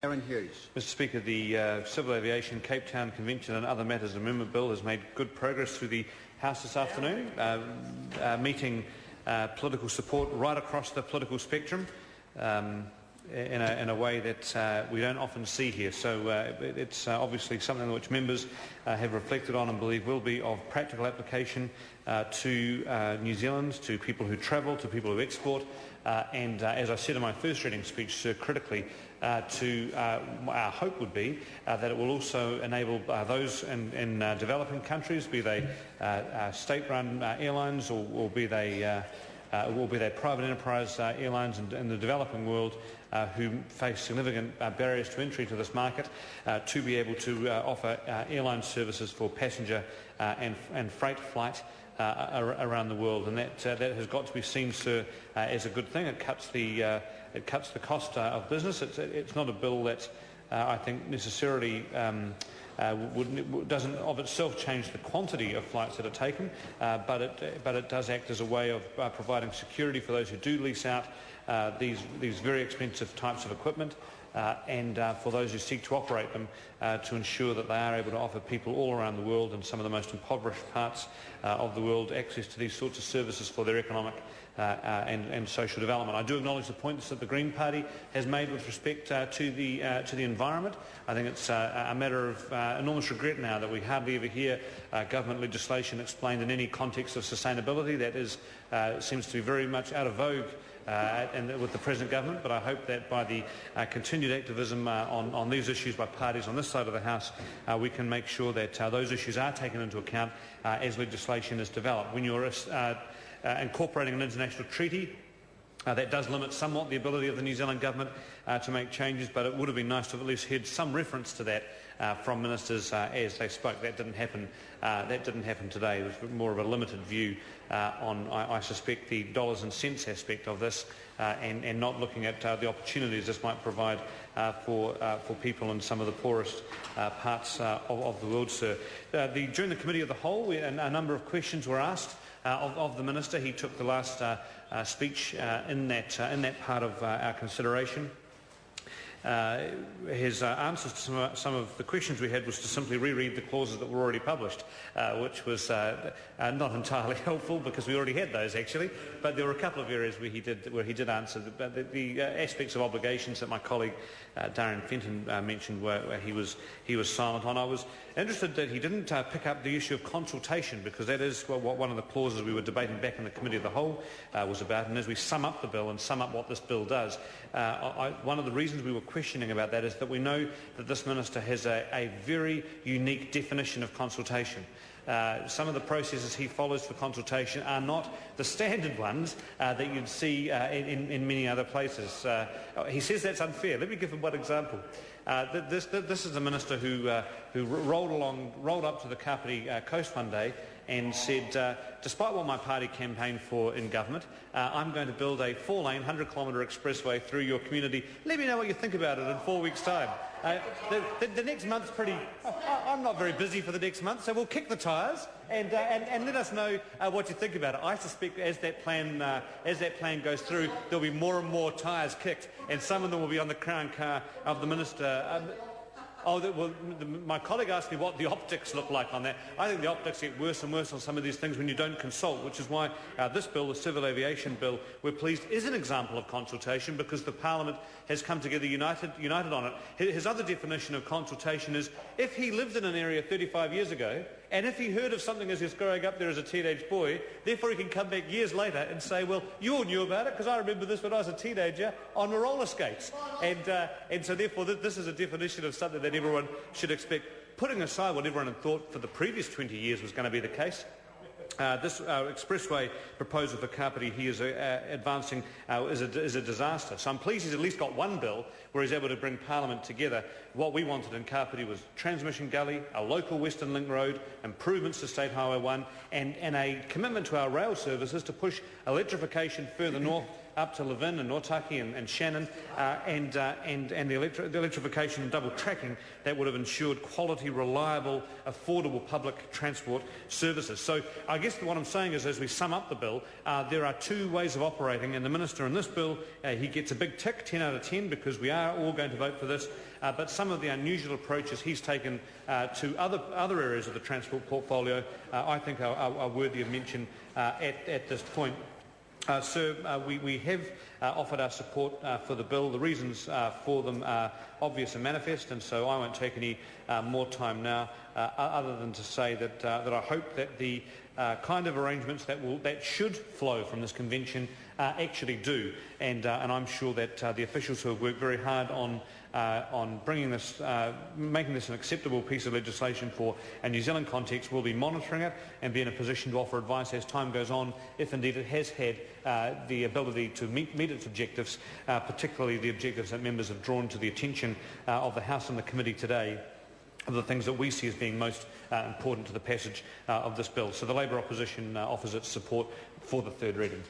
Aaron Hughes. Mr Speaker, the Civil Aviation, Cape Town Convention and other matters amendment bill has made good progress through the House this afternoon, meeting political support right across the political spectrum in a way that we don't often see here. So it's obviously something which members have reflected on and believe will be of practical application to New Zealand, to people who travel, to people who export, and as I said in my first reading speech, critically, our hope would be that it will also enable those in developing countries, be they state-run airlines or be they private enterprise airlines in the developing world who face significant barriers to entry to this market, to be able to offer airline services for passenger and freight flight around the world, and that has got to be seen, sir, as a good thing. It cuts the cost of business. It's not a bill that I think necessarily doesn't of itself change the quantity of flights that are taken, but it does act as a way of providing security for those who do lease out these very expensive types of equipment, and for those who seek to operate them, to ensure that they are able to offer people all around the world and some of the most impoverished parts of the world access to these sorts of services for their economic and social development. I do acknowledge the points that the Green Party has made with respect to the environment. I think it's a matter of enormous regret now that we hardly ever hear government legislation explained in any context of sustainability. That seems to be very much out of vogue with the present government, but I hope that by the continued activism on these issues by parties on this side of the House, we can make sure that those issues are taken into account as legislation is developed. When you're incorporating an international treaty, that does limit somewhat the ability of the New Zealand government to make changes, but it would have been nice to have at least heard some reference to that from ministers as they spoke. That didn't happen. That didn't happen today. It was more of a limited view on, I suspect, the dollars and cents aspect of this, and not looking at the opportunities this might provide for people in some of the poorest parts of the world, sir. During the Committee of the Whole, a number of questions were asked of the Minister. He took the last speech in that part of our consideration. His answers to some of the questions we had was to simply reread the clauses that were already published, which was not entirely helpful because we already had those actually. But there were a couple of areas where he did answer. The aspects of obligations that my colleague Darren Fenton mentioned where he was silent on. I was interested that he didn't pick up the issue of consultation, because that is what one of the clauses we were debating back in the Committee of the Whole was about. And as we sum up the bill and sum up what this bill does, one of the reasons we were questioning about that is that we know that this minister has a very unique definition of consultation. Some of the processes he follows for consultation are not the standard ones that you'd see in many other places. He says that's unfair. Let me give him one example. This is a minister who rolled up to the Kapiti coast one day and said, despite what my party campaigned for in government, I'm going to build a 4-lane, 100-kilometre expressway through your community. Let me know what you think about it in 4 weeks' time. The next month's pretty... I'm not very busy for the next month, so we'll kick the tyres and let us know what you think about it. I suspect as that plan goes through, there'll be more and more tyres kicked, and some of them will be on the crown car of the minister. My colleague asked me what the optics look like on that. I think the optics get worse and worse on some of these things when you don't consult, which is why this bill, the Civil Aviation Bill, we're pleased is an example of consultation, because the Parliament has come together united on it. His other definition of consultation is if he lived in an area 35 years ago, and if he heard of something as he was growing up there as a teenage boy, therefore he can come back years later and say, well, you all knew about it because I remember this when I was a teenager on roller skates. And so therefore this is a definition of something that everyone should expect, putting aside what everyone had thought for the previous 20 years was going to be the case. This expressway proposal for Kapiti he is advancing is a disaster. So I'm pleased he's at least got one bill where he's able to bring Parliament together. What we wanted in Kapiti was transmission gully, a local Western Link road, improvements to State Highway 1, and a commitment to our rail services to push electrification further north up to Levin and Otaki and Shannon, and the electrification and double tracking that would have ensured quality, reliable, affordable public transport services. So I guess what I'm saying is, as we sum up the bill, there are two ways of operating, and the Minister in this bill, he gets a big tick, 10 out of 10, because we are all going to vote for this, but some of the unusual approaches he's taken to other areas of the transport portfolio I think are worthy of mention at this point. Sir, we have offered our support for the bill. The reasons for them are obvious and manifest, and so I won't take any more time now, other than to say that I hope that the kind of arrangements that should flow from this convention actually do, and I'm sure that the officials who have worked very hard on bringing this, making this an acceptable piece of legislation for a New Zealand context will be monitoring it and be in a position to offer advice as time goes on, if indeed it has had the ability to meet its objectives, particularly the objectives that members have drawn to the attention of the House and the committee today, of the things that we see as being most important to the passage of this bill. So the Labour opposition offers its support for the third reading.